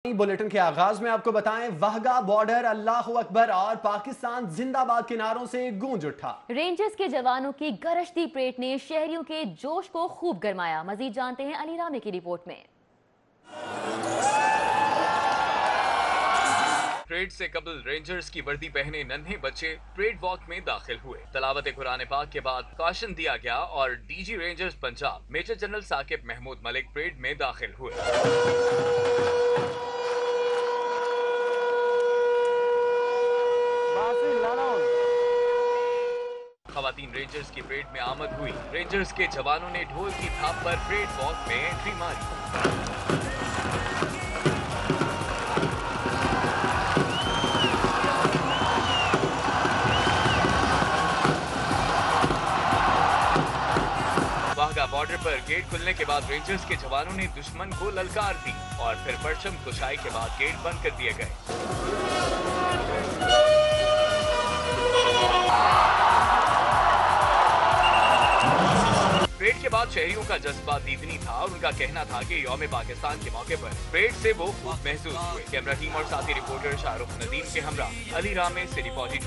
Bulletin के आगाज में आपको बताएं, वाहगा बॉर्डर अल्लाह अकबर और पाकिस्तान जिंदाबाद के नारों से गूंज उठा। रेंजर्स के जवानों की गरजती परेड ने शहरियों के जोश को खूब गरमाया। मजीद जानते हैं अली रामे की रिपोर्ट में। परेड से कबल रेंजर्स की वर्दी पहने नन्हे बच्चे परेड वॉक में दाखिल हुए। तलावत कुरान पाक के बाद कॉशन दिया गया और DG rangers Punjab major general Saqib Mahmood Malik parade में दाखिल हुए। खवातीन रेंजर्स की परेड में आमद हुई। रेंजर्स के जवानों ने ढोल की थाप पर परेड वॉक में एंट्री मारी। वाहगा बॉर्डर पर गेट खुलने के बाद रेंजर्स के जवानों ने दुश्मन को ललकार दी और फिर परचम कुशाई के बाद गेट बंद कर दिए गए। परेड के बाद शहरियों का जज्बा दीदनी था और उनका कहना था कि यौम पाकिस्तान के मौके पर परेड से वो खूब महसूस हुए। कैमरा टीम और साथी रिपोर्टर शाहरुख नदीम के हमरा अली रामे सिटी 42।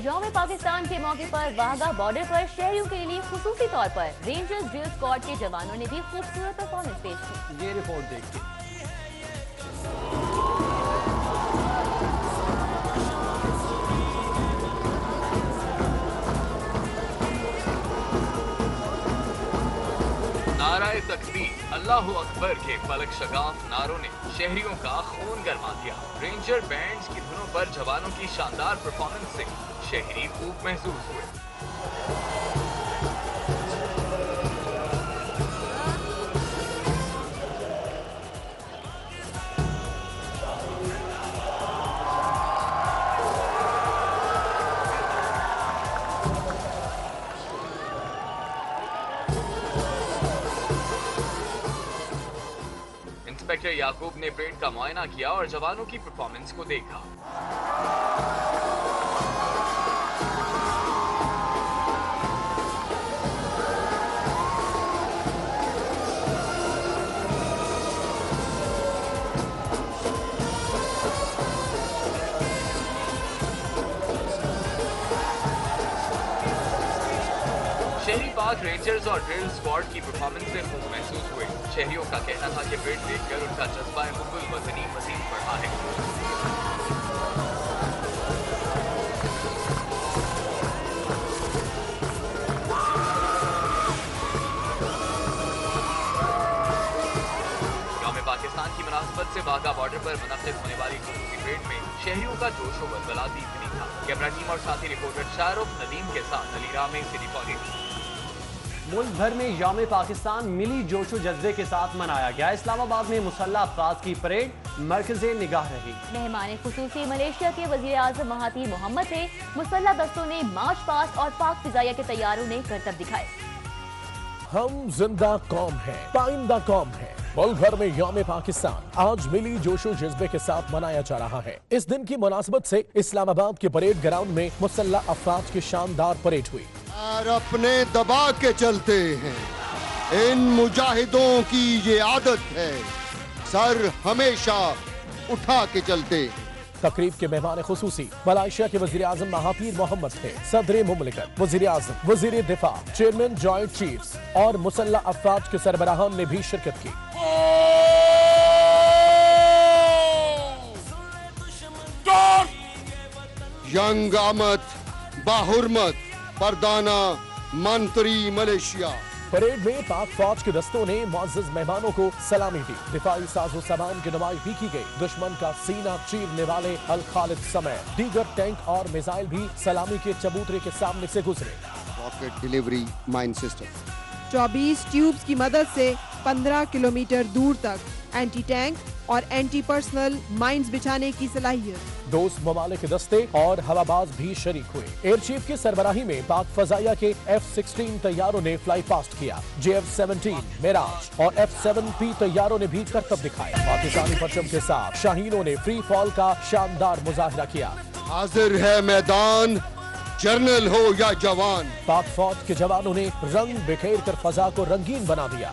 यौम पाकिस्तान के मौके पर वाहगा बॉर्डर पर शहरियों के लिए खुसूसी तौर पर रेंजर्स ड्रिल स्क्वाड के जवानों ने भी खूबसूरत परफॉर्मेंस पेश की। ये रिपोर्ट देखिए। नाराए तकबीर अल्लाहु अकबर के फलक शगाफ नारों ने शहरियों का खून गरमा दिया। रेंजर बैंड्स की धुनों पर जवानों की शानदार परफॉर्मेंस से शहरी खूब महसूस हुए। इंस्पेक्टर याकूब ने परेड का मुआयना किया और जवानों की परफॉर्मेंस को देखा। शहरी पाक रेंजर्स और ड्रिल स्क्वाड की परफॉर्मेंस से खूब महसूस हुए। शहरियों का कहना था कि परेड देखकर उनका जज्बा मुगल वतनी मजीद बढ़ा है। यौम पाकिस्तान की मुनासबत से वाहगा बॉर्डर पर मुनक्किद होने वाली खुसूसी परेड में शहरियों का जोश व बलबला दीदनी था। कैमरा टीम और साथी रिपोर्टर शाहरुख नदीम के साथ अली रामे सिटी 42। मुल्क भर में यौम पाकिस्तान मिली जोशो जज्बे के साथ मनाया गया। इस्लामाबाद में मुसल्लह अफराज की परेड मरकज़े निगाह रही। मेहमान खुसूसी मलेशिया के वज़ीर आज़म महातीर मोहम्मद थे। मुसल्लह दस्तों ने मार्च पास्ट और पाक फिजाइया के तैयारों ने करतब दिखाए। हम जिंदा कौम है, पाइंदा कौम है। मुल्क भर में यौम पाकिस्तान आज मिली जोशो जज्बे के साथ मनाया जा रहा है। इस दिन की मुनासबत से इस्लामाबाद के परेड ग्राउंड में मुसल्लह अफराज की शानदार परेड हुई। और अपने दबा के चलते हैं, इन मुजाहिदों की ये आदत है, सर हमेशा उठा के चलते। तकरीब के मेहमान खुसूसी मलेशिया के वज़ीर आज़म महातीर मोहम्मद थे। सदर मुमलिकत, वज़ीर आज़म, वज़ीर दिफा, चेयरमैन जॉइंट चीफ्स और मुसल्लह अफराज के सरबराहान ने भी शिरकत की। यंग आमद बाहुरमत परदाना मंत्री मलेशिया। परेड में पाक फौज के दस्तों ने मुअज़्ज़ज़ मेहमानों को सलामी दी। दिफाई साजो सामान की नुमाइश भी की गई। दुश्मन का सीना चीरने वाले अल खालिद समेत दीगर टैंक और मिसाइल भी सलामी के चबूतरे के सामने से गुजरे। Rocket delivery mine system 24 tubes की मदद से 15 किलोमीटर दूर तक एंटी टैंक और एंटी पर्सनल माइंस बिछाने की सलाहियत। दोस्त ममालिक के दस्ते और हवाबाज भी शरीक हुए। एयर चीफ की सरबराही में पाक फजाइया के F-16 तैयारों ने फ्लाई पास्ट किया। JF-17 मिराज और F-7P तैयारों ने भी करतब दिखाए। पाकिस्तानी परचम के साथ शाहीनों ने फ्री फॉल का शानदार मुजाहिरा किया। हाजिर है मैदान जर्नल हो या जवान, पाक फौज के जवानों ने रंग बिखेर कर फजा को रंगीन बना दिया।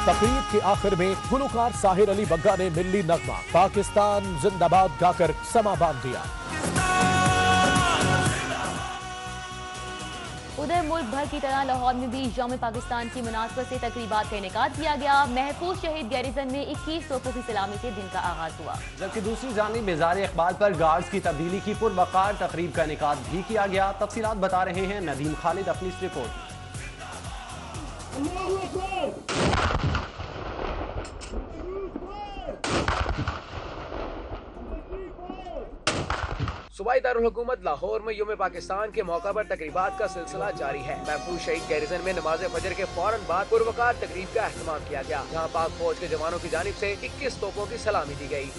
तकरीब के आखिर में गुलकार साहिर अली बग्गा ने मिल्ली नगमा पाकिस्तान जिंदाबाद गाकर समा बांध दिया। उधर मुल्क भर की तरह लाहौर में भी यौम पाकिस्तान की मुनासबत से तकरीबात का इनेकाद किया गया। महफूज शहीद गैरिजन में 21 तोपों की सलामी से दिन का आगाज हुआ, जबकि दूसरी जानिब मेज़ार इकबाल पर गार्ड्स की तब्दीली की पुरवकार तकरीब का इनेकाद भी किया गया। तफसीलात बता रहे हैं नदीम खालिद अपनी इस रिपोर्ट में। सूबाई दारुल हुकूमत लाहौर में यौम पाकिस्तान के मौका पर तकरीबात का सिलसिला जारी है। महफूज शहीद गैरिजन में नमाज फजर के फौरन बाद पुरवकार तकरीब का एहतमाम किया गया, जहाँ पाक फौज के जवानों की जानिब से 21 तोपों की सलामी दी गई।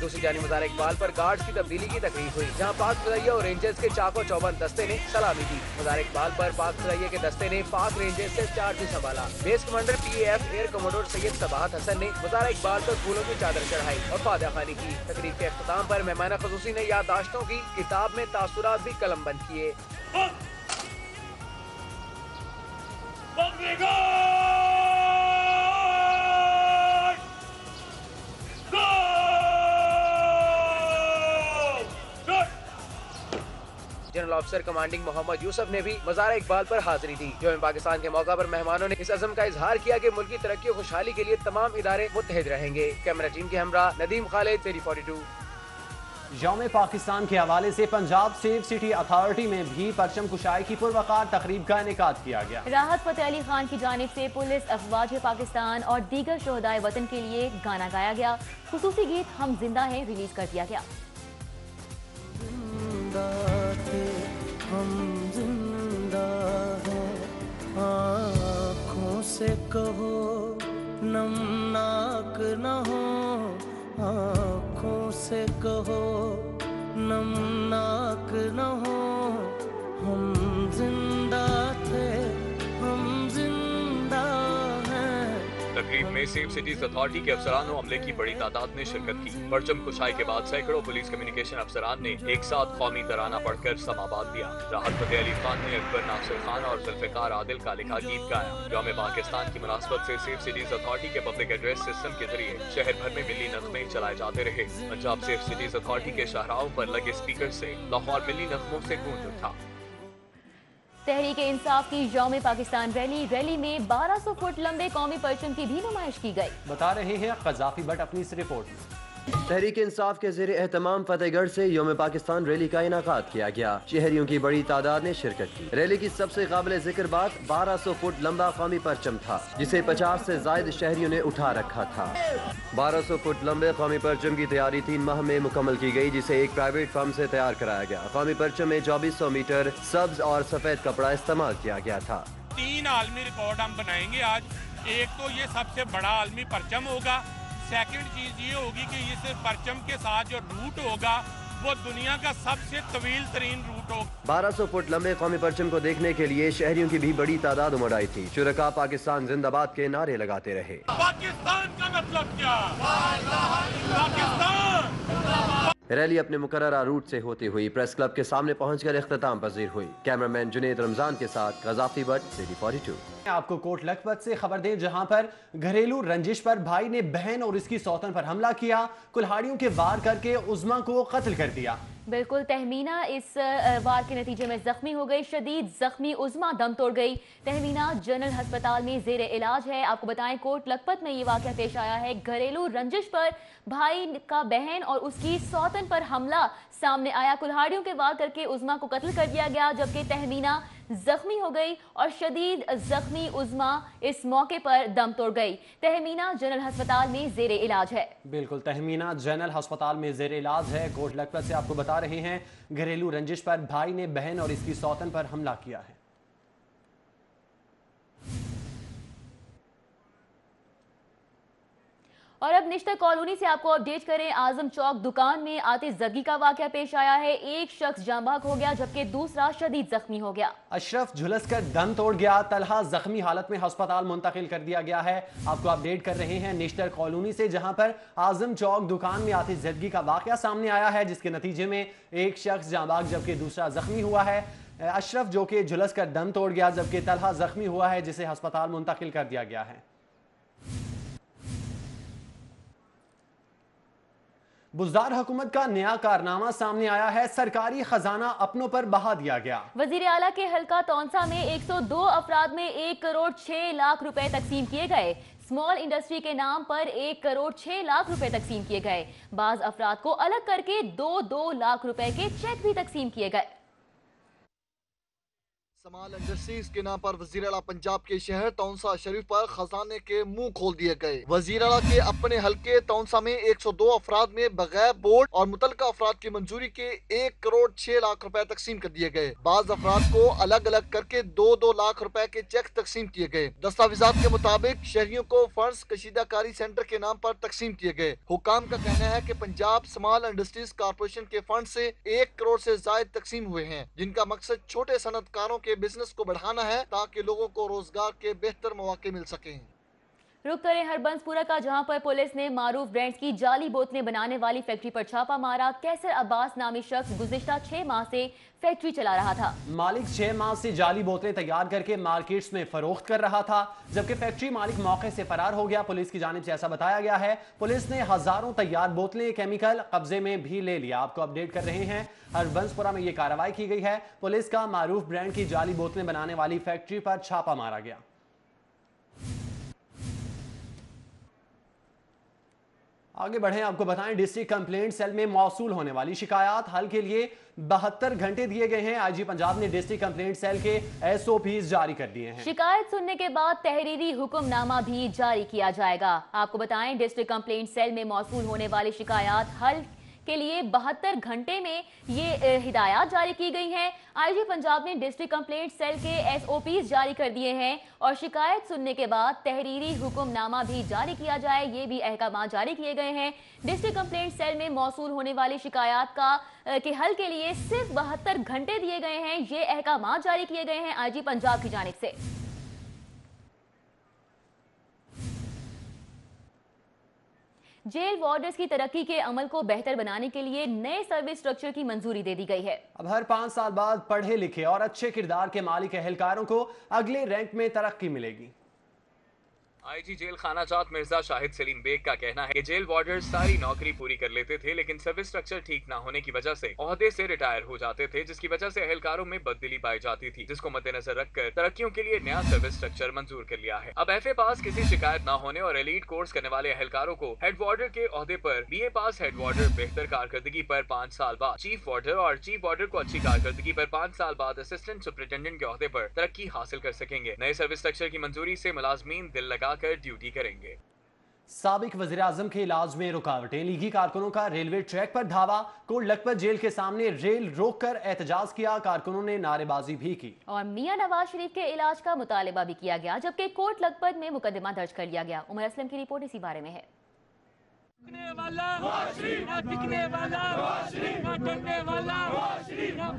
दूसरी जानिब मज़ार इकबाल पर गार्ड्स की तब्दीली की तकरीब हुई, जहां पाक फजाइया और रेंजर्स के चाको चौबंद दस्ते ने सलामी दी। मज़ार इकबाल पर पाक फजाइया के दस्ते ने पाक रेंजर्स से चार्ज संभाला। Base commander PAF air commodore Syed Sabahat Hasan ने मज़ार इकबाल पर फूलों की चादर चढ़ाई और फादा खानी की। तकरीब के अख्ताम पर मेहमान खसूसी ने याददाश्तों की किताब में तासुरात भी कलमबंद किए। General officer commanding Mohammad Yusuf ने भी मज़ार इकबाल पर हाजिरी दी। यौम पाकिस्तान के मौका पर मेहमानों ने इस अज़म का इजहार किया कि मुल्क की तरक्की और खुशहाली के लिए तमाम इदारे मुत्तहिद रहेंगे। कैमरा टीम के हमरा नदीम खालिद, 342। यौम पाकिस्तान के हवाले से पंजाब सेफ सिटी अथॉरिटी में भी परचम कुशाई की पुरवकार तकरीब का इनेकाद किया गया। राहत फतेह अली खान की जानिब से पुलिस, अफवाज पाकिस्तान और दीगर शोहदाए वतन के लिए गाना गाया गया। खुसूसी गीत हम जिंदा हैं रिलीज कर दिया गया। हम जिंदा हैं, आँखों से कहो नमनाक न हो, आँखों से कहो नमनाक न हो, हम जिंदा थे, हम जिंदा हैं। तकरीब में सेफ सिटीज अथॉरिटी के अफसरान और अमले की बड़ी तादाद ने शिरकत की। परचम कुशाई के बाद सैकड़ों पुलिस कम्युनिकेशन अफसरान ने एक साथ कौमी तराना पढ़कर समा बांध दिया। राहत फतेह अली खान ने अकबर नासिर खान और जुल्फिकार आदिल का लिखा गीत गाया। यौम पाकिस्तान की मुनासबत से सेफ सिटीज अथॉरिटी के पब्लिक एड्रेस सिस्टम के जरिए शहर भर में मिली नगमे चलाए जाते रहे। पंजाब सेफ सिटीज अथॉरिटी के शाहराहों पर लगे स्पीकर से लाहौर मिली नगमों से गूंज उठा। तहरीक इंसाफ की यौम पाकिस्तान रैली में 1200 फुट लंबे कौमी परचम की भी नुमाइश की गई। बता रहे हैं कज़ाफी भट्ट अपनी इस रिपोर्ट में। तहरीक इंसाफ के ज़ेरे एहतमाम फतेहगढ़ से यौम पाकिस्तान रैली का इनाकाद किया गया। शहरियों की बड़ी तादाद ने शिरकत की। रैली की सबसे काबिल जिक्र बात 1200 फुट लंबा कौमी परचम था, जिसे 50 से ज्यादा शहरियों ने उठा रखा था। 1200 फुट लंबे कौमी परचम की तैयारी 3 माह में मुकम्मल की गई, जिसे एक प्राइवेट फर्म से तैयार कराया गया। कौमी परचम में 2400 मीटर सब्ज और सफेद कपड़ा इस्तेमाल किया गया था। 3 आलमी रिकॉर्ड हम बनाएंगे आज। एक तो ये सबसे बड़ा आलमी परचम होगा। सेकंड चीज ये होगी कि इस परचम के साथ जो रूट होगा वो दुनिया का सबसे तवील तरीन रूट होगा। 1200 फुट लंबे कौमी परचम को देखने के लिए शहरियों की भी बड़ी तादाद उमड़ आई थी। शुरका पाकिस्तान जिंदाबाद के नारे लगाते रहे। पाकिस्तान का मतलब क्या? पाकिस्तान। रैली अपने मुकर्ररा रूट से होती हुई प्रेस क्लब के सामने पहुंचकर इख्तिताम पजीर हुई। कैमरामैन जुनेद रमजान के साथ कज़ाफी भट्ट, 342। आपको कोट लखपत से खबर दें, जहां पर घरेलू रंजिश पर भाई ने बहन और इसकी सौतन पर हमला किया, कुल्हाड़ियों के वार करके उज़्मा को कत्ल कर दिया। बिल्कुल, तहमीना इस वार के नतीजे में जख्मी हो गई। शदीद जख्मी उज़्मा दम तोड़ गई। तहमीना जनरल अस्पताल में जेर इलाज है। आपको बताएं, कोट लखपत में ये वाकया पेश आया है। घरेलू रंजिश पर भाई का बहन और उसकी सौतन पर हमला सामने आया। कुल्हाड़ियों के वार करके उज़्मा को कत्ल कर दिया गया, जबकि तहमीना जख्मी हो गई और शदीद जख्मी उज़्मा इस मौके पर दम तोड़ गई। तहमीना जनरल अस्पताल में जेर इलाज है। बिल्कुल, तहमीना जनरल अस्पताल में जेर इलाज है। कोट लखपत से आपको बता रहे हैं, घरेलू रंजिश पर भाई ने बहन और इसकी सौतन पर हमला किया है। और अब निश्तर कॉलोनी से आपको अपडेट करें। आजम चौक दुकान में आतिशज़दगी का वाकया पेश आया है। एक शख्स जाँ बहक हो गया जबकि दूसरा शदीद जख्मी हो गया। अशरफ झुलस कर दम तोड़ गया, तलहा जख्मी हालत में अस्पताल मुंतकिल कर दिया गया है। आपको अपडेट कर रहे हैं निश्तर कॉलोनी से, जहां पर आजम चौक दुकान में आतिशज़दगी का वाकया सामने आया है, जिसके नतीजे में एक शख्स जाँ बहक जबकि दूसरा जख्मी हुआ है। अशरफ जो कि झुलस कर दम तोड़ गया जबकि तलहा जख्मी हुआ है, जिसे अस्पताल मुंतकिल कर दिया गया है। बुज़दार हुकूमत का नया कारनामा सामने आया है, सरकारी खजाना अपनों पर बहा दिया गया। वजीर आला के हल्का तौंसा में 102 अफराद में 1 करोड़ 6 लाख रुपए तकसीम किए गए। स्मॉल इंडस्ट्री के नाम पर 1 करोड़ 6 लाख रुपए तकसीम किए गए। बाज अफराद को अलग करके 2-2 लाख रुपए के चेक भी तकसीम किए गए। स्मॉल इंडस्ट्रीज के नाम पर वजीर आला पंजाब के शहर तौंसा शरीफ पर खजाने के मुंह खोल दिए गए। वजीर आला के अपने हल्के तौंसा में 102 अफराद में बगैर बोर्ड और मुतलका अफराद की मंजूरी के 1 करोड़ 6 लाख रुपए तकसीम कर दिए गए। बाज अफराद को अलग अलग करके 2-2 लाख रुपए के चेक तकसीम किए गए। दस्तावेजात के मुताबिक शहरियों को फंड्स कशीदाकारी सेंटर के नाम पर तकसीम किए गए। हुकाम का कहना है कि पंजाब स्मॉल इंडस्ट्रीज कारपोरेशन के फंड से 1 करोड़ से जायद तकसीम हुए हैं, जिनका मकसद छोटे सनतकारों के बिजनेस को बढ़ाना है ताकि लोगों को रोजगार के बेहतर मौके मिल सकें। रुक करें हरबंसपुरा का, जहां पर पुलिस ने मारूफ ब्रांड्स की जाली बोतलें बनाने वाली फैक्ट्री पर छापा मारा। कैसर अब्बास नामी शख्स गुज़िश्ता 6 माह से फैक्ट्री चला रहा था। मालिक 6 माह से जाली बोतलें तैयार करके मार्केट्स में फरोख्त कर रहा था, जबकि फैक्ट्री मालिक मौके से फरार हो गया। पुलिस की जानिब से ऐसा बताया गया है। पुलिस ने हजारों तैयार बोतलें केमिकल कब्जे में भी ले लिया। आपको अपडेट कर रहे हैं, हरबंसपुरा में ये कार्रवाई की गई है। पुलिस का मारूफ ब्रांड की जाली बोतलें बनाने वाली फैक्ट्री पर छापा मारा गया। आगे बढ़ें, आपको बताएं डिस्ट्रिक्ट कंप्लेंट सेल में मौसूल होने वाली शिकायत हल के लिए 72 घंटे दिए गए हैं। आईजी पंजाब ने डिस्ट्रिक्ट कंप्लेंट सेल के SOPs जारी कर दिए हैं। शिकायत सुनने के बाद तहरीरी हुक्मनामा भी जारी किया जाएगा। आपको बताएं डिस्ट्रिक्ट कंप्लेंट सेल में मौसूल होने वाली शिकायत हल के लिए 72 घंटे में ये हिदायत जारी की गई हैं। आईजी पंजाब ने डिस्ट्रिक्ट कंप्लेंट सेल के SOPs जारी कर दिए हैं और शिकायत सुनने के बाद तहरीरी हुक्मनामा भी जारी किया जाए, ये भी अहकाम जारी किए गए हैं। डिस्ट्रिक्ट कंप्लेंट सेल में मौसूल होने वाली शिकायत के हल के लिए सिर्फ 72 घंटे दिए गए हैं। ये अहकाम जारी किए गए हैं आईजी पंजाब की जानिब से। जेल वार्डर्स की तरक्की के अमल को बेहतर बनाने के लिए नए सर्विस स्ट्रक्चर की मंजूरी दे दी गई है। अब हर 5 साल बाद पढ़े लिखे और अच्छे किरदार के मालिक एहलकारों को अगले रैंक में तरक्की मिलेगी। आईजी जेल खाना जात मिर्जा शाहिद सलीम बेग का कहना है कि जेल वार्डर्स सारी नौकरी पूरी कर लेते थे, लेकिन सर्विस स्ट्रक्चर ठीक ना होने की वजह से ओहदे से रिटायर हो जाते थे, जिसकी वजह से एहलकारों में बददिली पाई जाती थी, जिसको मद्देनजर रखकर तरक्कियों के लिए नया सर्विस स्ट्रक्चर मंजूर कर लिया है। अब FA पास किसी शिकायत न होने और एलीट कोर्स करने वाले एहलकारों को हेड वार्डर के ओहदे पर, BA पास हेड वार्डर बेहतर कारकर्दगी पर 5 साल बाद चीफ वार्डर और चीफ वार्डर को अच्छी कारकर्दगी पर 5 साल बाद असिस्टेंट सुपरिटेंडेंट के ओहदे पर तरक्की हासिल कर सकेंगे। नए सर्विस स्ट्रक्चर की मंजूरी से मुलाजमीन दिल लगाकर ड्यूटी करेंगे। साबिक वज़ीर आज़म के इलाज में रुकावटें, लीगी कारकुनों का रेलवे ट्रैक पर धावा, कोट लखपत जेल के सामने रेल रोककर एहतजाज किया, कारकुनों ने नारेबाजी भी की और मियां नवाज शरीफ के इलाज का मुतालबा भी किया गया, जबकि कोट लखपत में मुकदमा दर्ज कर लिया गया। उमर असलम की रिपोर्ट इसी बारे में है।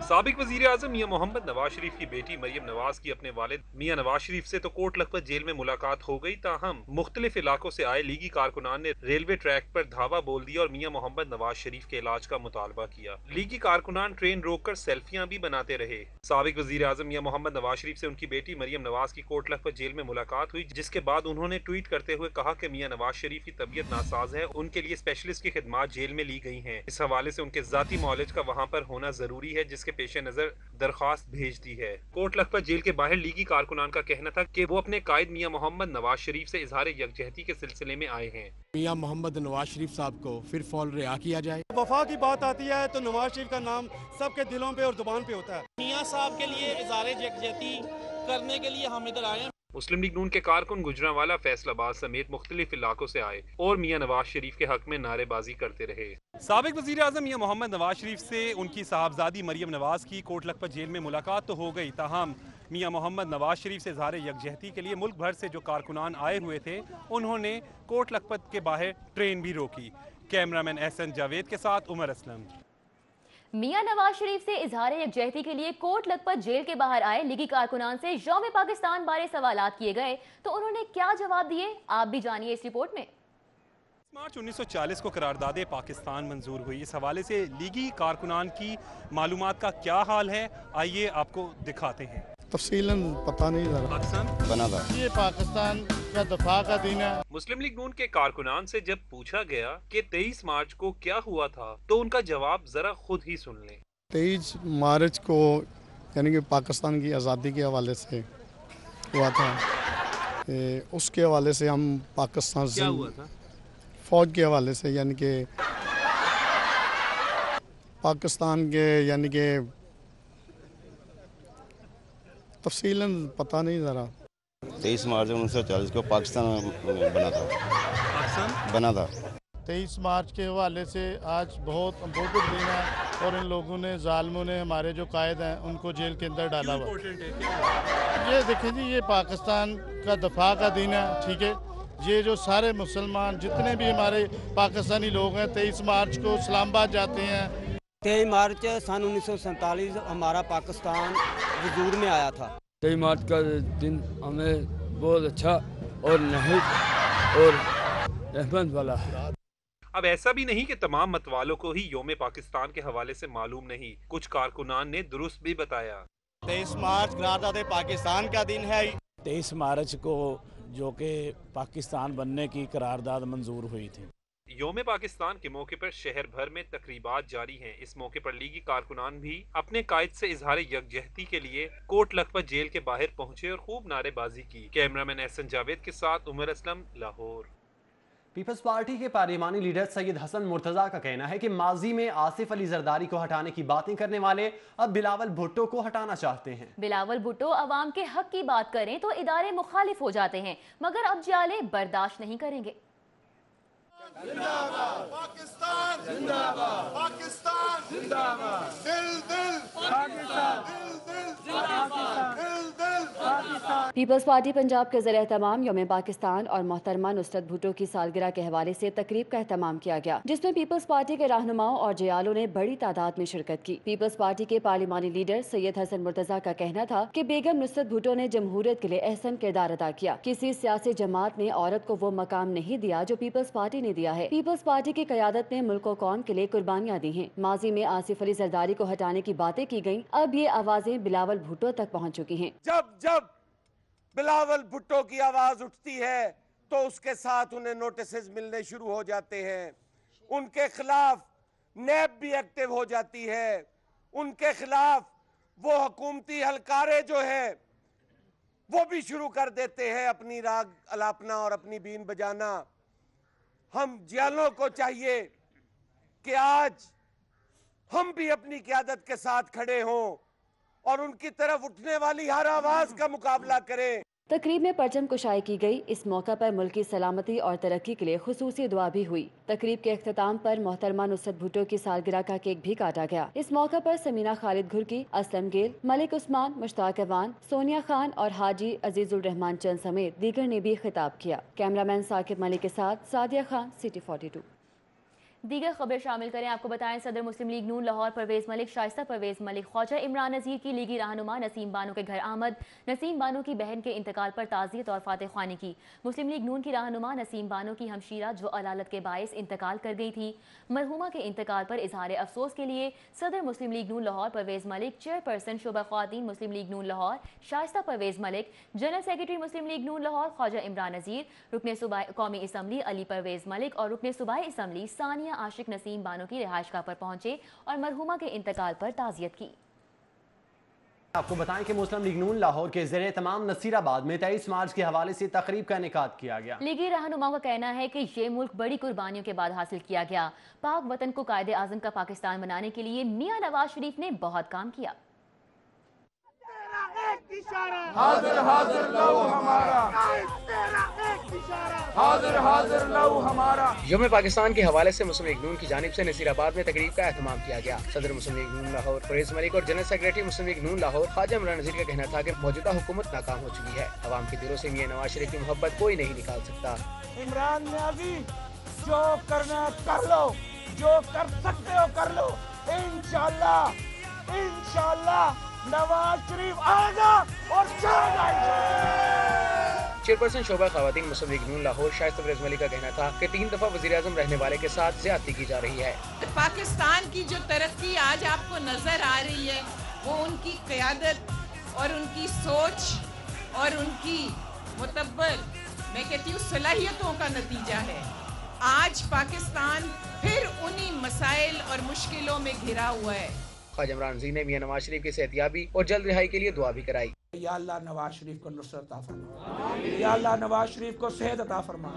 साबिक वजीर आज़म मियां मोहम्मद नवाज शरीफ की बेटी मरियम नवाज की अपने वालिद मियां नवाज शरीफ से तो कोट लखपत जेल में मुलाकात हो गई, ताहम मुख्तलिफ इलाकों से आए लीगी कारकुनान ने रेलवे ट्रैक पर धावा बोल दिया और मियां मोहम्मद नवाज शरीफ के इलाज का मुतालबा किया। लीगी कारकुनान ट्रेन रोककर सेल्फियां भी बनाते रहे। साबिक वजीर आज़म मियां मोहम्मद नवाज शरीफ से उनकी बेटी मरियम नवाज की कोट लखपत जेल में मुलाकात हुई, जिसके बाद उन्होंने ट्वीट करते हुए कहा कि मियां नवाज शरीफ की तबीयत नासाज है, उनके लिए स्पेशलिस्ट की खिदमात जेल में ली गई हैं। इस हवाले से उनके जाती मौलेज का वहाँ पर होना जरूरी है, जिसके पेश नजर दरख्वास्त भेज दी है। कोट लखपत जेल के बाहर लीगी कारकुनान का कहना था कि वो अपने कायद मियां मोहम्मद नवाज शरीफ से इजहार यकजहती के सिलसिले में आए हैं। मियां मोहम्मद नवाज शरीफ साहब को फिर फौल रिहा किया जाए। वफा की बात आती है तो नवाज शरीफ का नाम सबके दिलों पे और जुबान पे होता है। मियां साहब के लिए इजहार यकजहती करने के लिए हम इधर आए हैं। मुस्लिम लीग नून के कारकुन गुजरांवाला, फैसलाबाद समेत मुख्तलिफ इलाकों से आए और मियां नवाज शरीफ के हक में नारेबाजी करते रहे। साबिक वज़ीर आज़म मियां मोहम्मद नवाज शरीफ से उनकी साहबजादी मरियम नवाज की कोट लखपत जेल में मुलाकात तो हो गई, ताहम میاں محمد نواز شریف سے اظہار یکجہتی کے لیے ملک بھر سے جو کارکنان آئے ہوئے تھے انہوں نے کوٹ لکھپت کے باہر ٹرین بھی روکی۔ کیمرامین احسن جاوید کے ساتھ عمر اسلم۔ میاں نواز شریف سے اظہار یکجہتی کے لیے کوٹ لکھپت جیل کے باہر آئے لیگی کارکنان سے یوم پاکستان بارے سوالات کیے گئے تو انہوں نے کیا جواب دیے، آپ بھی جانیے اس رپورٹ میں۔ مارچ 1940 کو قرارداد پاکستان منظور ہوئی، اس حوالے سے لیگی کارکنان کی معلومات کا کیا حال ہے، آئیے آپ کو دکھاتے ہیں۔ تفصیلاً پتہ نہیں پاکستان بنا تھا، یہ پاکستان کا دفاع کا دن ہے۔ مسلم لیگ نون کے کارکنان سے جب پوچھا گیا کہ 23 مارچ کو کیا ہوا تھا تو ان کا جواب ذرا خود ہی سن لیں۔ 23 مارچ کو یعنی کہ پاکستان کی آزادی کے حوالے سے ہوا تھا، اس کے حوالے سے ہم پاکستان سے فوج کے حوالے سے یعنی کہ پاکستان کے یعنی کہ تفصیلاً پتہ نہیں ذرا۔ 23 مارچ 1940 کو پاکستان بنا تھا۔ 23 مارچ کے حوالے سے آج بہت امپورٹنٹ دن ہے اور ان لوگوں نے ظالموں نے ہمارے جو قائد ہیں ان کو جیل کے اندر ڈالا ہوا۔ یہ دیکھیں جی، یہ پاکستان کا دفاع کا دن ہے، ٹھیک ہے۔ یہ جو سارے مسلمان جتنے بھی ہمارے پاکستانی لوگ ہیں 23 مارچ کو اسلام آباد جاتے ہیں۔ 23 مارچ سن 1947 ہمارا پاکستان وجود میں آیا تھا۔ 23 مارچ کا دن ہمیں بہت اچھا اور نہایت اور رحمت والا ہے۔ اب ایسا بھی نہیں کہ تمام متوالوں کو ہی یوم پاکستان کے حوالے سے معلوم نہیں، کچھ کارکنان نے درست بھی بتایا۔ 23 مارچ قرارداد پاکستان کا دن ہے۔ 23 مارچ کو جو کہ پاکستان بننے کی قرارداد منظور ہوئی تھی۔ یوم پاکستان کے موقع پر شہر بھر میں تقریبات جاری ہیں۔ اس موقع پر لیگی کارکنان بھی اپنے قائد سے اظہار یکجہتی کے لیے کوٹ لکھپت جیل کے باہر پہنچے اور خوب نعرے بازی کی۔ کیمرامین احسن جاوید کے ساتھ عمر اسلم، لاہور۔ پیپلز پارٹی کے پارلیمانی لیڈر سید حسن مرتضیٰ کا کہنا ہے کہ ماضی میں آصف علی زرداری کو ہٹانے کی باتیں کرنے والے اب بلاول بھٹو کو ہٹانا چاہتے ہیں۔ بلاول بھٹو عوام کے حق کی بات کریں تو ادارے مخالف ہو جاتے ہیں، مگر اب جالے برداشت نہیں کریں گے۔ زندہ باد پاکستان، زندہ باد پاکستان، زندہ باد دل دل پاکستان، دل دل پاکستان، دل دل پاکستان۔ پیپلز پارٹی پنجاب کے زیر اہتمام یوم پاکستان اور محترمہ نصرت بھٹو کی سالگرہ کے حوالے سے تقریب کا اہتمام کیا گیا، جس میں پیپلز پارٹی کے رہنماؤں اور جیالوں نے بڑی تعداد میں شرکت کی۔ پیپلز پارٹی کے پارلیمانی لیڈر سید حسن مرتضیٰ کا کہنا تھا کہ بیگم نصرت بھٹو نے جمہوریت کے لیے احسن کردار ادا کیا۔ کسی سیاسی جماعت نے عورت کو وہ مقام نہیں دیا جو پیپلز پارٹی نے دیا ہے۔ پیپلز پارٹی کی قیادت نے ملک و قوم کے لیے قربانیاں دی ہیں۔ ماضی میں آصف علی زرداری کو ہٹانے کی باتیں کی گئیں، اب یہ آوازیں بلاول بھٹو تک پہنچ چکی ہیں۔ جب بلاول بھٹو کی آواز اٹھتی ہے تو اس کے ساتھ انہیں نوٹسز ملنے شروع ہو جاتے ہیں، ان کے خلاف نیب بھی ایکٹیو ہو جاتی ہے، ان کے خلاف وہ حکومتی اہلکارے جو ہے وہ بھی شروع کر دیتے ہیں اپنی راگ الاپنا اور اپنی بین بجانا۔ ہم جیالوں کو چاہیے کہ آج ہم بھی اپنی قیادت کے ساتھ کھڑے ہوں اور ان کی طرف اٹھنے والی ہر آواز کا مقابلہ کریں۔ تقریب میں پرچم کشائی کی گئی۔ اس موقع پر ملک کی سلامتی اور ترقی کے لیے خصوصی دعا بھی ہوئی۔ تقریب کے اختتام پر محترمہ نصرت بھٹو کی سالگرہ کا کیک بھی کاٹا گیا۔ اس موقع پر سمینہ خالد گھرکی، اسلم گیل، ملک عثمان، مشتاق اوان، سونیا خان اور حاجی عزیز الرحمان چند سمیت دیگر نے بھی خطاب کیا۔ کیمرامین ثاقب ملک کے ساتھ سعدیہ خان، سٹی 42۔ دیگر خبریں شامل کریں، آپ کو بتائیں صدر مسلم لیگ نون لاہور پرویز ملک، شائستہ پرویز ملک، خواجہ عمران نذیر کی لیگی رہنما نسیم بانو کے گھر آمد، نسیم بانو کی بہن کے انتقال پر تعزیت اور فاتح خوانی کی۔ مسلم لیگ نون کی رہنما نسیم بانو کی ہمشیرہ جو علالت کے باعث انتقال کر گئی تھی، مرحومہ کے انتقال پر اظہار افسوس کے لیے صدر مسلم لیگ نون لاہور پرویز ملک، چیئرپرسن شعبہ خواتین مسلم لیگ نون لاہور شائستہ پرویز ملک، جنرل سیکرٹری مسلم لیگ نون لاہور خواجہ عمران نذیر، رکن صوبائی قومی اسمبلی علی پرویز ملک اور رکن صوبائی اسمبلی ثانیہ عاشق نسیم بانو کی رہائش گاہ پر پہنچے اور مرحومہ کے انتقال پر تعزیت کی۔ آپ کو بتائیں کہ مسلم لیگ نون لاہور کے زیر اہتمام نصیر آباد میں 23 مارچ کے حوالے سے تقریب کا انعقاد کیا گیا۔ لیگی رہنماؤں کا کہنا ہے کہ یہ ملک بڑی قربانیوں کے بعد حاصل کیا گیا۔ پاک وطن کو قائد اعظم کا پاکستان بنانے کے لیے میاں نواز شریف نے بہت کام کیا۔ حاضر حاضر لو ہمارا، تیرا ایک हाजिर हाजिर लहू हमारा। यौम पाकिस्तान के हवाले से मुस्लिम लीग नून की जानिब से नसीराबाद में तकरीब का एहतमाम किया गया। सदर मुस्लिम लीग नून लाहौर फरीद मलिक और जनरल सेक्रेटरी मुस्लिम लीग नून लाहौर ख्वाजा इमरान नज़ीर का कहना था कि मौजूदा हुकूमत नाकाम हो चुकी है। अवाम के दिलों से मियां नवाज शरीफ की मोहब्बत कोई नहीं निकाल सकता। इमरान न्याजी, जो करना कर लो, जो कर सकते हो कर लो। इंशाअल्लाह इंशाअल्लाह नवाज शरीफ आएगा और जाएगा। चेयरपर्सन शोभा खवातीन मुस्लिम लीग नून लाहौर शाइस्ता फरीद मलिक का कहना था कि 3 दफा वज़ीर आज़म रहने वाले के साथ ज्यादती की जा रही है। पाकिस्तान की जो तरक्की आज आपको नजर आ रही है वो उनकी क़यादत और उनकी सोच और उनकी मुतब्बर, मैं कहती हूँ सलाहियतों का नतीजा है। आज पाकिस्तान फिर उन्हीं मसाइल और मुश्किलों में घिरा हुआ है। ख्वाजा इमरान नज़ीर ने मियां नवाज शरीफ की सेहतियाबी और जल्द रिहाई के लिए दुआ भी कराई। या अल्लाह नवाज शरीफ को नुसरत अता फरमा, या अल्लाह नवाज शरीफ को सेहत अता फरमा,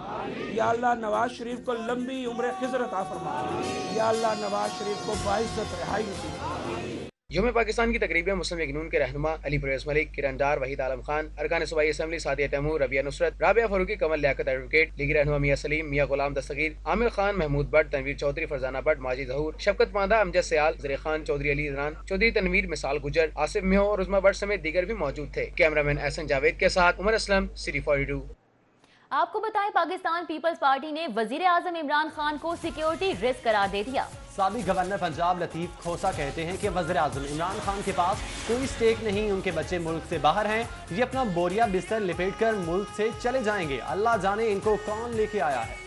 या अल्लाह नवाज शरीफ को लंबी उम्र खिज़र अता फरमा, या अल्लाह नवाज शरीफ को बाइज़्ज़त रिहाई नसीब फरमा। यौम पाकिस्तान की तकरीब में मुस्लिम लीग नून के रहनुमा अली परवेज़ मलिक, किरण डार, वहीद आलम खान, अरकान सूबाई असम्बली सादिया तैमूर, रबिया नुसरत, राबिया फारूकी, कमल लियाकत एडवोकेट, लीगी रहनुमा मियां सलीम, मियां गुलाम दस्तगीर, आमिर खान, महमूद भट्ट, तनवीर चौधरी, फरजाना भट्ट, माजिद जहूर, शफकत पांदा, अमजद सयाल, ज़रीर खान, चौधरी अली इमरान, चौधरी तनवीर, मिसाल गुजर, आसिफ म्यो और उस्मा भट्ट समेत दीगर भी मौजूद थे। कैमरामैन एहसन जावेद के साथ उमर असलम, सिटी 42। आपको बताएं, पाकिस्तान पीपल्स पार्टी ने वजीर आजम इमरान खान को सिक्योरिटी रिस्क करार दे दिया। साबिक गवर्नर पंजाब लतीफ खोसा कहते हैं कि वज़ीर आज़म इमरान खान के पास कोई स्टेक नहीं, उनके बच्चे मुल्क से बाहर हैं, ये अपना बोरिया बिस्तर लिपेट कर मुल्क से चले जाएंगे। अल्लाह जाने इनको कौन लेके आया है।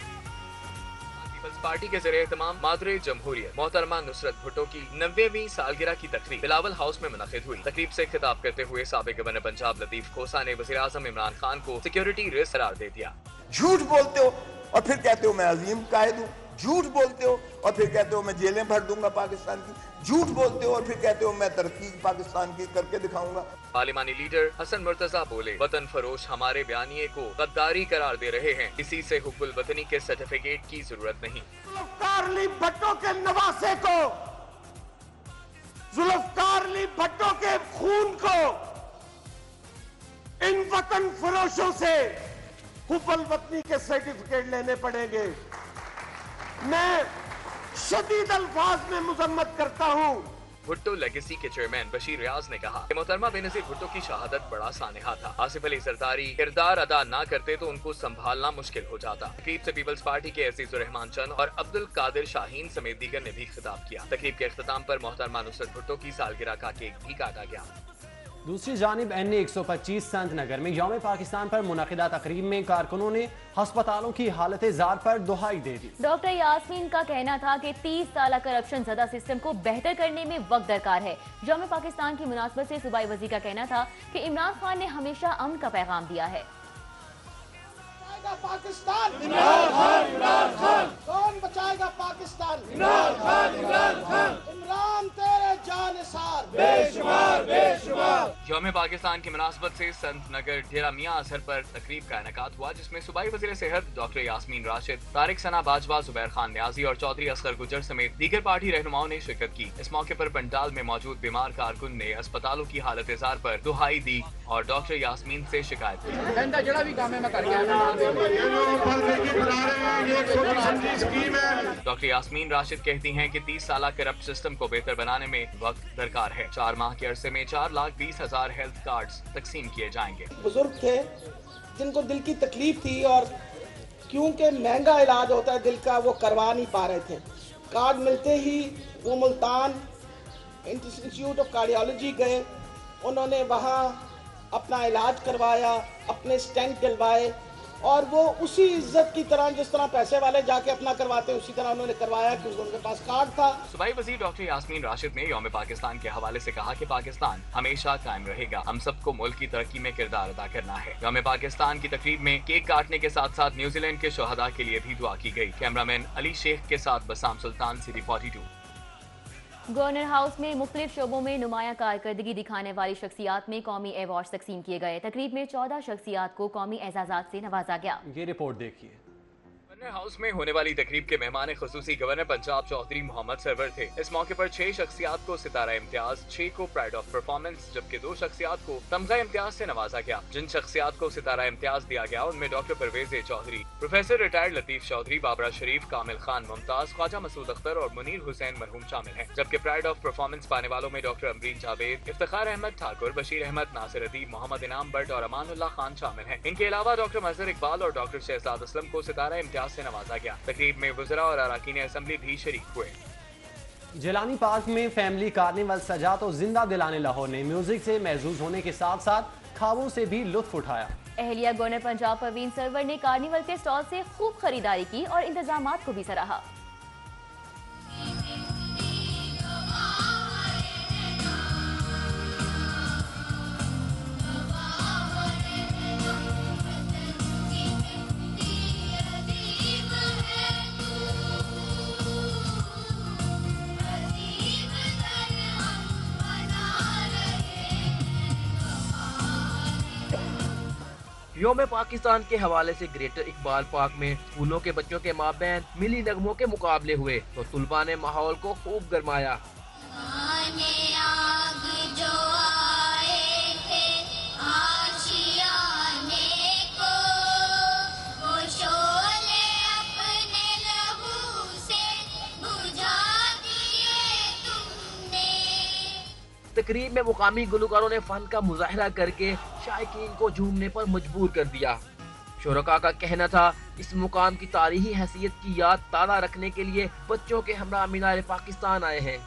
पीपल्स पार्टी के ज़रिए तमाम मादरे जमहूरियत मोहतरमा नुसरत भुट्टो की 90वीं सालगिरह की तकरीब बिलावल हाउस में मुनक़िद हुई। तकरीब से खिताब करते हुए साबिक गवर्नर पंजाब लतीफ खोसा ने वज़ीर आज़म इमरान खान को सिक्योरिटी रिस्क करार दे दिया। झूठ बोलते हो और फिर कहते हो मैं अजीम कायद हूँ, झूठ बोलते हो और फिर कहते हो मैं जेलें भर दूंगा पाकिस्तान की, झूठ बोलते हो और फिर कहते हो मैं तरक्की पाकिस्तान की करके दिखाऊंगा। पार्लिमानी लीडर हसन मुर्तजा बोले, वतन फरोश हमारे बयानिए को गद्दारी करार दे रहे हैं, किसी से हुब्बुल वतनी के सर्टिफिकेट की जरूरत नहीं। जुल्फ़िकार अली भुट्टो के नवासे को, जुल्फ़िकार अली भुट्टो के खून को इन वतन फरोशों से हुब्बुल वतनी के सर्टिफिकेट लेने पड़ेंगे। मैं शदीद अल्फाज में मुज़म्मत करता हूँ। भुट्टो लेगेसी के चेयरमैन बशीर रियाज ने कहा कि मोहतरमा बेनज़ीर भुट्टो की शहादत बड़ा सानेहा था। आसिफ अली जरदारी किरदार अदा ना करते तो उनको संभालना मुश्किल हो जाता। तकरीब से पीपल्स पार्टी के अजीजुर रहमान चंद और अब्दुल कादिर शाहीन समेत दीगर ने भी खिताब किया। तकरीब के अख्ताम पर मोहतरमा नुसरत भुट्टो की सालगिरह का केक भी काटा गया। दूसरी जानिब NA 125 संत नगर में यौम पाकिस्तान पर मुनक़िदा तकरीब में कारकुनों ने हस्पतालों की हालत ज़ार पर दुहाई दे दी। डॉक्टर यास्मीन का कहना था कि 30 साल करप्शन ज़दा सिस्टम को बेहतर करने में वक्त दरकार है। यौम पाकिस्तान की मुनासबत से सूबाई वज़ीर का कहना था कि इमरान खान ने हमेशा अमन का पैगाम दिया है। पाकिस्तान इमरान खान, इमरान खान कौन बचाएगा पाकिस्तान? इमरान खान, इमरान खान इमरान तेरे जानिसार बेशुमार बेशुमार। यौम पाकिस्तान की मुनासबत से संत नगर डेरा मियां असर पर तकरीब का इनेकात हुआ, जिसमें सूबाई वज़ीर सेहत डॉक्टर यास्मीन राशिद, तारिक सना बाजवा, जुबैर खान न्याजी और चौधरी असगर गुजर समेत दीगर पार्टी रहनुमाओं ने शिरकत की। इस मौके पर पंडाल में मौजूद बीमार कारकुन ने अस्पतालों की हालत ज़ार पर दुहाई दी और डॉक्टर यास्मीन से शिकायत की। डॉक्टर यास्मीन राशिद कहती हैं कि 30 साल करप्ट सिस्टम को बेहतर बनाने में वक्त दरकार है। 4 माह के अरसे में 4,20,000 हेल्थ कार्ड्स तकसीम किए जाएंगे। बुजुर्ग थे जिनको दिल की तकलीफ थी और क्योंकि महंगा इलाज होता है दिल का, वो करवा नहीं पा रहे थे। कार्ड मिलते ही वो मुल्तान इंस्टीट्यूट ऑफ कार्डियोलॉजी गए, उन्होंने वहाँ अपना इलाज करवाया, अपने स्टेंट डलवाए और वो उसी इज्जत की तरह जिस तरह पैसे वाले जाके अपना करवाते हैं उसी तरह उन्होंने करवाया क्योंकि उनके पास कार्ड था। सूबाई वज़ीर डॉक्टर यास्मीन राशिद ने यौम पाकिस्तान के हवाले से कहा कि पाकिस्तान हमेशा कायम रहेगा, हम सबको मुल्क की तरक्की में किरदार अदा करना है। यौम पाकिस्तान की तकरीब में केक काटने के साथ साथ न्यूजीलैंड के शोहदा के लिए भी दुआ की गई। कैमरामैन अली शेख के साथ बसाम सुल्तान, सिटी 42। गवर्नर हाउस में मुख्तलिफ शोबों में नुमायां कारकर्दगी दिखाने वाली शख्सियात में कौमी एवार्ड तकसीम किए गए। तकरीब में 14 शख्सियात को कौमी एजाजात से नवाजा गया। ये रिपोर्ट देखिए। गवर्नर हाउस में होने वाली तकरीब के मेहमान खुसूसी गवर्नर पंजाब चौधरी मोहम्मद सरवर थे। इस मौके पर 6 शख्सियात को सितारा इम्तियाज, 6 को प्राइड ऑफ परफॉर्मेंस जबकि 2 शख्सियात को तमगा इम्तियाज से नवाजा गया। जिन शख्सियात को सितारा इम्तियाज दिया गया उनमें doctor Parvez Chaudhry, professor retired Latif Chaudhry, Babra Sharif, Kamil Khan Mumtaz, Khawaja Masood Akhtar और मुनीर हुसैन मरहूम शामिल हैं। जबकि प्राइड ऑफ परफॉर्मेंस पाने वालों में डॉक्टर अमरीन जावेद, इफ्तिखार अहमद ठाकुर, बशीर अहमद, नासिर अदीब, मोहम्मद इनाम बट और अमानुल्लाह खान शामिल हैं। इनके अलावा डॉक्टर मजहर इकबाल और डॉक्टर शहजाद असलम को सितारा इम्तियाज से नवाजा गया। तकरीब में वज़रा और अराकीन असेंबली भी शरीक हुए। जिलानी पार्क में फैमिली कार्निवल सजा तो जिंदा दिलाने लाहौर ने म्यूजिक से महजूज होने के साथ साथ खाबों से भी लुत्फ उठाया। अहलिया गवर्नर पंजाब परवीन सरवर ने कार्निवल के स्टॉल से खूब खरीदारी की और इंतजामात को भी सराहा। योम पाकिस्तान के हवाले से ग्रेटर इकबाल पार्क में स्कूलों के बच्चों के माबैन मिली नगमों के मुकाबले हुए तो तुलबा ने माहौल को खूब गरमाया। तकरीब में मुकामी गुलकारों ने फन का मुजाहरा करके शायकीन को झूमने पर मजबूर कर दिया। शुरका का कहना था इस मुकाम की तारीखी हैसियत की याद ताज़ा रखने के लिए बच्चों के हमरा मीनार पाकिस्तान आए हैं।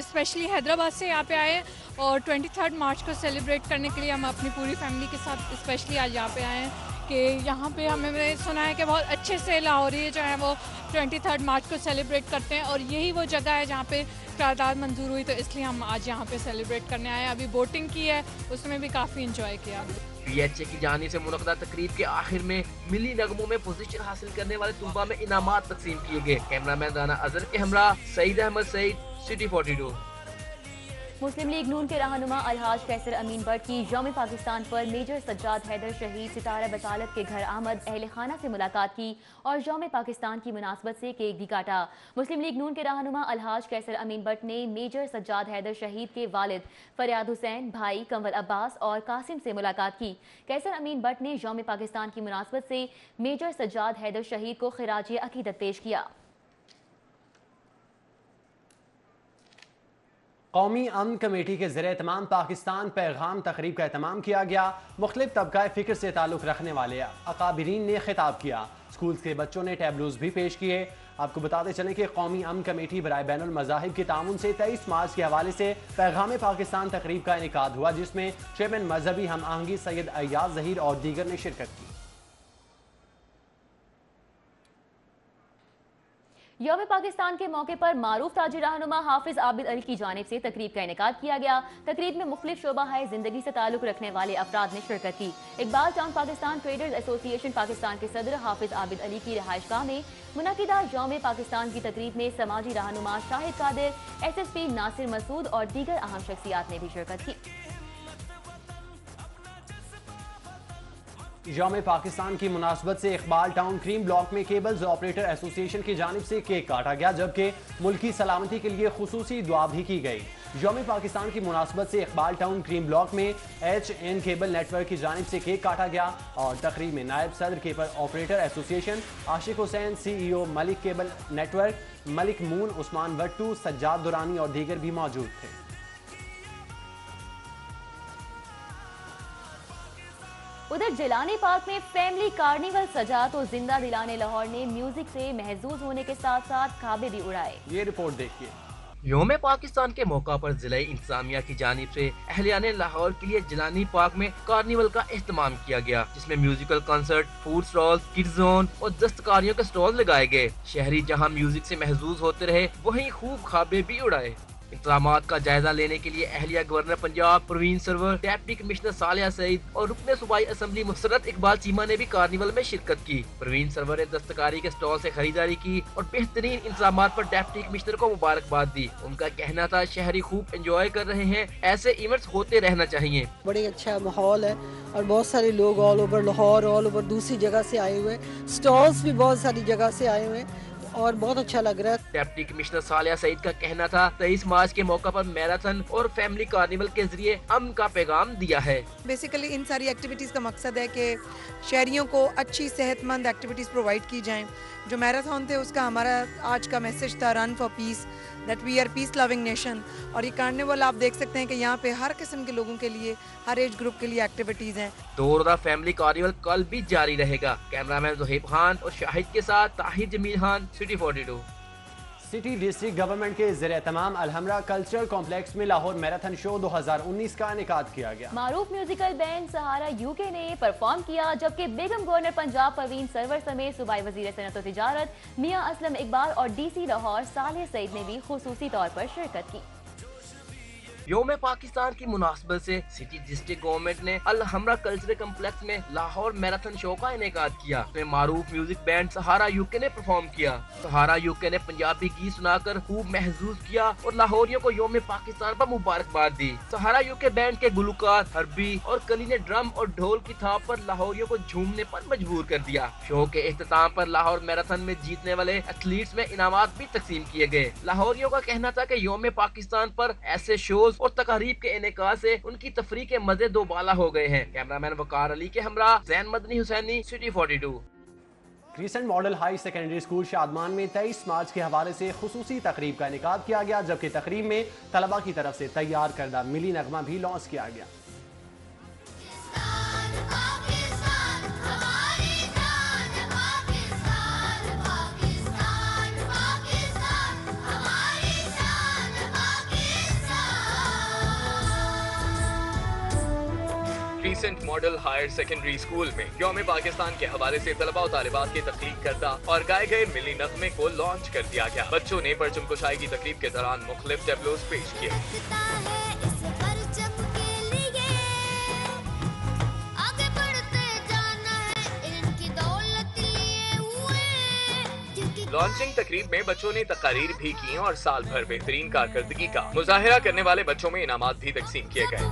स्पेशली हैदराबाद से यहाँ पे आए और 23 मार्च को सेलिब्रेट करने के लिए हम अपनी पूरी फैमिली के साथ स्पेशली आज यहाँ पे आए हैं कि यहाँ पे हमें सुना है कि बहुत अच्छे से लाहौरी जो है वो 23 मार्च को सेलिब्रेट करते हैं और यही वो जगह है जहाँ पे करारदाद मंजूर हुई, तो इसलिए हम आज यहाँ पे सेलिब्रेट करने आए हैं। अभी बोटिंग की है, उसमें भी काफ़ी इंजॉय किया। PHA की जानिब से मुनक़दा तकरीब के आखिर में मिली नगमों में पोजीशन हासिल करने वाले तुलबा में इनामात तकसीम किए गए। कैमरामैन राना अजहर के हमरा सईद अहमद सईद, सिटी 42। मुस्लिम लीग नून के रहनुमा अलहाज कैसर अमीन बट की यौम पाकिस्तान पर मेजर सज्जाद हैदर शहीद सितारा बसालत के घर आमद अहले खाना से मुलाकात की और यौम पाकिस्तान की मुनासबत से केक भी काटा। मुस्लिम लीग नून के रहनुमा अलहाज कैसर अमीन बट ने मेजर सज्जाद हैदर शहीद के वालिद फरियाद हुसैन, भाई कंवल अब्बास और कासिम से मुलाकात की। कैसर अमीन बट ने यौम पाकिस्तान की मुनासबत से मेजर सज्जाद हैदर शहीद को खिराज अकीदत पेश किया। कौमी अमन कमेटी के ज़रिए तमाम पाकिस्तान पैगाम तकरीब का एहतमाम किया गया। मुख्तलिफ तबका फ़िक्र से ताल्लुक़ रखने वाले अकाबिरीन ने खिताब किया। स्कूल्स के बच्चों ने टैबलोज भी पेश किए। आपको बताते चलें कि कौमी अमन कमेटी बराए बैनुल मज़ाहिब के ताउन से 23 मार्च के हवाले से पैगाम पाकिस्तान तकरीब का इनेकाद हुआ, जिसमें चेयरमैन मजहबी हम आहंगी सैयद अय्याज ज़हीर और दीगर ने शिरकत की। यौम पाकिस्तान के मौके पर मारूफ ताजिर रहनुमा हाफिज आबिद अली की जानिब से तकरीब का इनेकाद किया गया। तकरीब में मुख्तलिफ शोबा है जिंदगी से ताल्लुक़ रखने वाले अफराद ने शिरकत की। Iqbal town Pakistan traders association Pakistan के सदर हाफिज आबिद अली की रिहाइशगाह में मुनक़िदा यौम पाकिस्तान की तकरीब में समाजी रहनुमा शाहिद कादिर, SSP नासिर मसूद और दीगर अहम शख्सियात ने भी शिरकत की। यौम पाकिस्तान की मुनासबत से इकबाल टाउन क्रीम ब्लॉक में केबल्स ऑपरेटर एसोसिएशन की जानिब से केक काटा गया, जबकि मुल्की सलामती के लिए खुसूसी दुआ भी की गई। यौम पाकिस्तान की मुनासबत से इकबाल टाउन क्रीम ब्लॉक में HN केबल नेटवर्क की जानिब से केक काटा गया और तकरीब में नायब सदर cable operator association Ashiq Hussain, CEO Malik cable network, Malik Moon, Usman Wattoo, Sajjad Durrani और दीगर भी मौजूद थे। उधर जिलानी पार्क में फैमिली कार्निवल सजा तो जिंदा दिलाने लाहौर ने म्यूजिक से महजूज होने के साथ साथ खाबे भी उड़ाए। ये रिपोर्ट देखिए। यौम पाकिस्तान के मौका पर जिला इंतजामिया की जानिब से अहलियाने लाहौर के लिए जिलानी पार्क में कार्निवल का एहतमाम किया गया, जिसमें musical concert, food stall, kid zone और दस्तकारियों के स्टॉल लगाए गए। शहरी जहां म्यूजिक से महजूज होते रहे, वहीं खूब खाबे भी उड़ाए। इंतजामात का जायजा लेने के लिए अहलिया governor Punjab Parveen Sarwar, deputy commissioner Salia Saeed और रुकने सूबाई असेंबली मुसर्रत इकबाल चीमा ने भी कार्निवल में शिरकत की। परवीन सरवर ने दस्तकारी के स्टॉल से खरीदारी की और बेहतरीन इंतजामात पर डिप्टी कमिश्नर को मुबारकबाद दी। उनका कहना था शहरी खूब एंजॉय कर रहे हैं, ऐसे इवेंट्स होते रहना चाहिए। बड़ी अच्छा माहौल है और बहुत सारे लोग all over Lahore, all over दूसरी जगह से आए हुए, स्टॉल्स भी बहुत सारी जगह से आए हुए और बहुत अच्छा लग रहा है। डिप्टी कमिश्नर सालिया सईद का कहना था 23 मार्च के मौका पर मैराथन और फैमिली कार्निवल के जरिए अमन का पैगाम दिया है। बेसिकली इन सारी एक्टिविटीज़ का मकसद है कि शहरियों को अच्छी सेहतमंद एक्टिविटीज़ प्रोवाइड की जाएं। जो मैराथन थे उसका हमारा आज का मैसेज था run for peace, that we are peace loving nation. और ये कार्निवल आप देख सकते हैं कि यहाँ पे हर किस्म के लोगों के लिए, हर एज ग्रुप के लिए एक्टिविटीज़ हैं। दो फैमिली कार्निवल कल भी जारी रहेगा। कैमरामैन ज़ुहैब खान और शाहिद के साथ Tahir Jameel Khan, city 42। City district government के ज़ेर-ए-तमाम अलहमरा कल्चरल कॉम्प्लेक्स में लाहौर मैराथन शो 2019 का इनेकाद किया गया। मारूफ म्यूजिकल बैंड सहारा यूके ने परफॉर्म किया, जबकि बेगम गवर्नर पंजाब परवीन सरवर समेत सूबाई वजीर सनअत व तिजारत मियां असलम इकबाल और DC लाहौर सालिह सईद ने भी खुसूसी तौर पर शिरकत की। योम पाकिस्तान की मुनासबत से सिटी डिस्ट्रिक्ट गवर्नमेंट ने अलहमरा कल्चरल कम्प्लेक्स में लाहौर मैराथन शो का इनेकाद किया। इसमें मारूफ म्यूजिक बैंड सहारा यूके ने परफॉर्म किया। सहारा यूके ने पंजाबी गीत सुनाकर खूब महसूस किया और लाहौरियों को योम पाकिस्तान पर मुबारकबाद दी। सहारा यूके बैंड के गुलकार हरबी और कली ने ड्रम और ढोल की थाप पर लाहौरियों को झूमने पर मजबूर कर दिया। शो के इख्तिताम पर लाहौर मैराथन में जीतने वाले एथलीट्स में इनामात भी तकसीम किए गए। लाहौरियों का कहना था कि योम पाकिस्तान पर ऐसे शोज और तकारीब के इनेकाद से उनकी तफरीह के मजे दो बाला हो गए हैं। कैमरामैन वकार अली के हमरा Zain Madani Hussaini, city 42। Crescent model high secondary school Shadman में 23 मार्च के हवाले से खुसूसी तकरीब का इनेकाद किया गया, जबकि तकरीब में तलबा की तरफ से तैयार करदा मिली नगमा भी लॉन्च किया गया। Crescent model higher secondary school में यौम पाकिस्तान के हवाले से तलबा और तालिबात के तख्लीक करदा और गाए गए मिली नगमे को लॉन्च कर दिया गया। बच्चों ने परचम कुशाई की तकरीब के दौरान मुख्तलिफ टैबलोज पेश किए। लॉन्चिंग तकरीब में बच्चों ने तकारीर भी की और साल भर बेहतरीन कारकर्दगी का मुजाहिरा करने वाले बच्चों में इनामात भी तकसीम किए गए।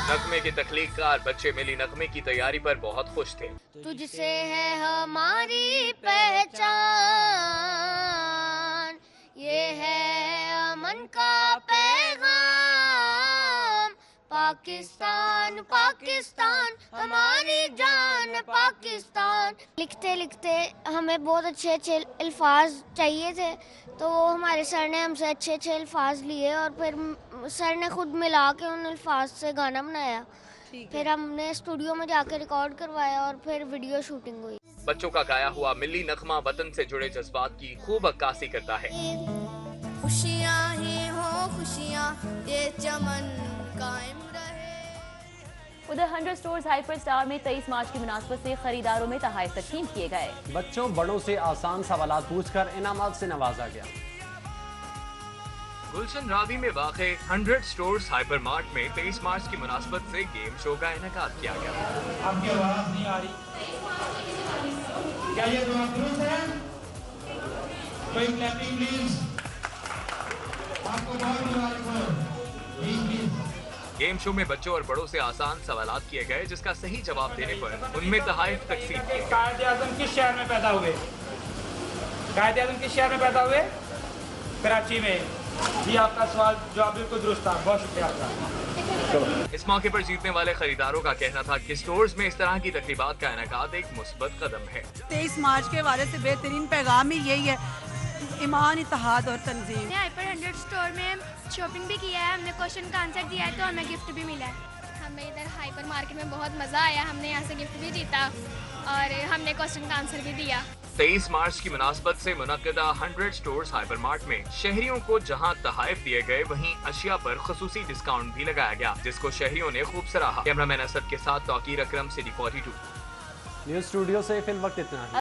नगमे के तख्लीककार बच्चे मिली नगमे की तैयारी पर बहुत खुश थे। तुझसे है हमारी पहचान, ये है अमन का पैगाम, पाकिस्तान पाकिस्तान हमारी जान पाकिस्तान। लिखते लिखते हमें बहुत अच्छे अच्छे अल्फाज चाहिए थे, तो हमारे सर ने हमसे अच्छे अच्छे अल्फाज लिए और फिर सर ने खुद मिला के उन अल्फाज से गाना बनाया। फिर हमने स्टूडियो में जाकर रिकॉर्ड करवाया और फिर वीडियो शूटिंग हुई। बच्चों का गाया हुआ मिली नगमा वतन से जुड़े जज्बात की खूब अक्कासी करता है। खुशियाँ ही हो खुशियाँ, ये चमन कायम रहे। उधर 100 स्टोर्स हाइपर स्टार में 23 मार्च की मुनासबत से खरीदारों में तोहफे तकसीम किए गए। बच्चों बड़ों से आसान सवालात पूछकर इनामात से नवाजा गया। गुलशन रावी में वाक़े 100 स्टोर्स हाइपर मार्ट में 23 मार्च की मुनासबत से गेम शो का इनेकाद किया गया। आपकी आवाज नहीं आ रही, क्या ये जवाब दुरुस्त है? कोई क्लैपिंग प्लीज। आपको बहुत मुबारक हो। गेम शो में बच्चों और बड़ों से आसान सवालात किए गए, जिसका सही जवाब देने पर उनमें तोहफे तकसीम किए गए। कायद-ए-आज़म किस शहर में पैदा हुए? कायद-ए-आज़म किस शहर में पैदा हुए? कराची में। जी आपका सवाल जवाब बिल्कुल दुरुस्त था, बहुत शुक्रिया आपका। इस मौके पर जीतने वाले खरीदारों का कहना था कि स्टोर्स में इस तरह की तकरीबात का इनेकाद एक मुस्बत कदम है। 23 मार्च के हवाले से बेहतरीन पैगाम ही यही है, ईमान, इत्तेहाद और तंजीम। हमने हाइपर 100 स्टोर में शॉपिंग भी किया है, हमने क्वेश्चन का आंसर दिया है तो हमें गिफ्ट भी मिला है। हमें इधर हाइपर मार्केट में बहुत मज़ा आया, हमने यहाँ से गिफ्ट भी जीता और हमने क्वेश्चन का आंसर भी दिया। 23 मार्च की मुनासबत से मुनक्किदा 100 स्टोर्स हाइपर मार्ट में शहरियों को जहां तहाइफ दिए गए, वहीं अशिया पर खसूसी डिस्काउंट भी लगाया गया, जिसको शहरियों ने खूब सराहा। कैमरामैन असद के साथ तौकीर अकरम, सिटी 42 न्यूज स्टूडियो से फिल वक्त इतना ही।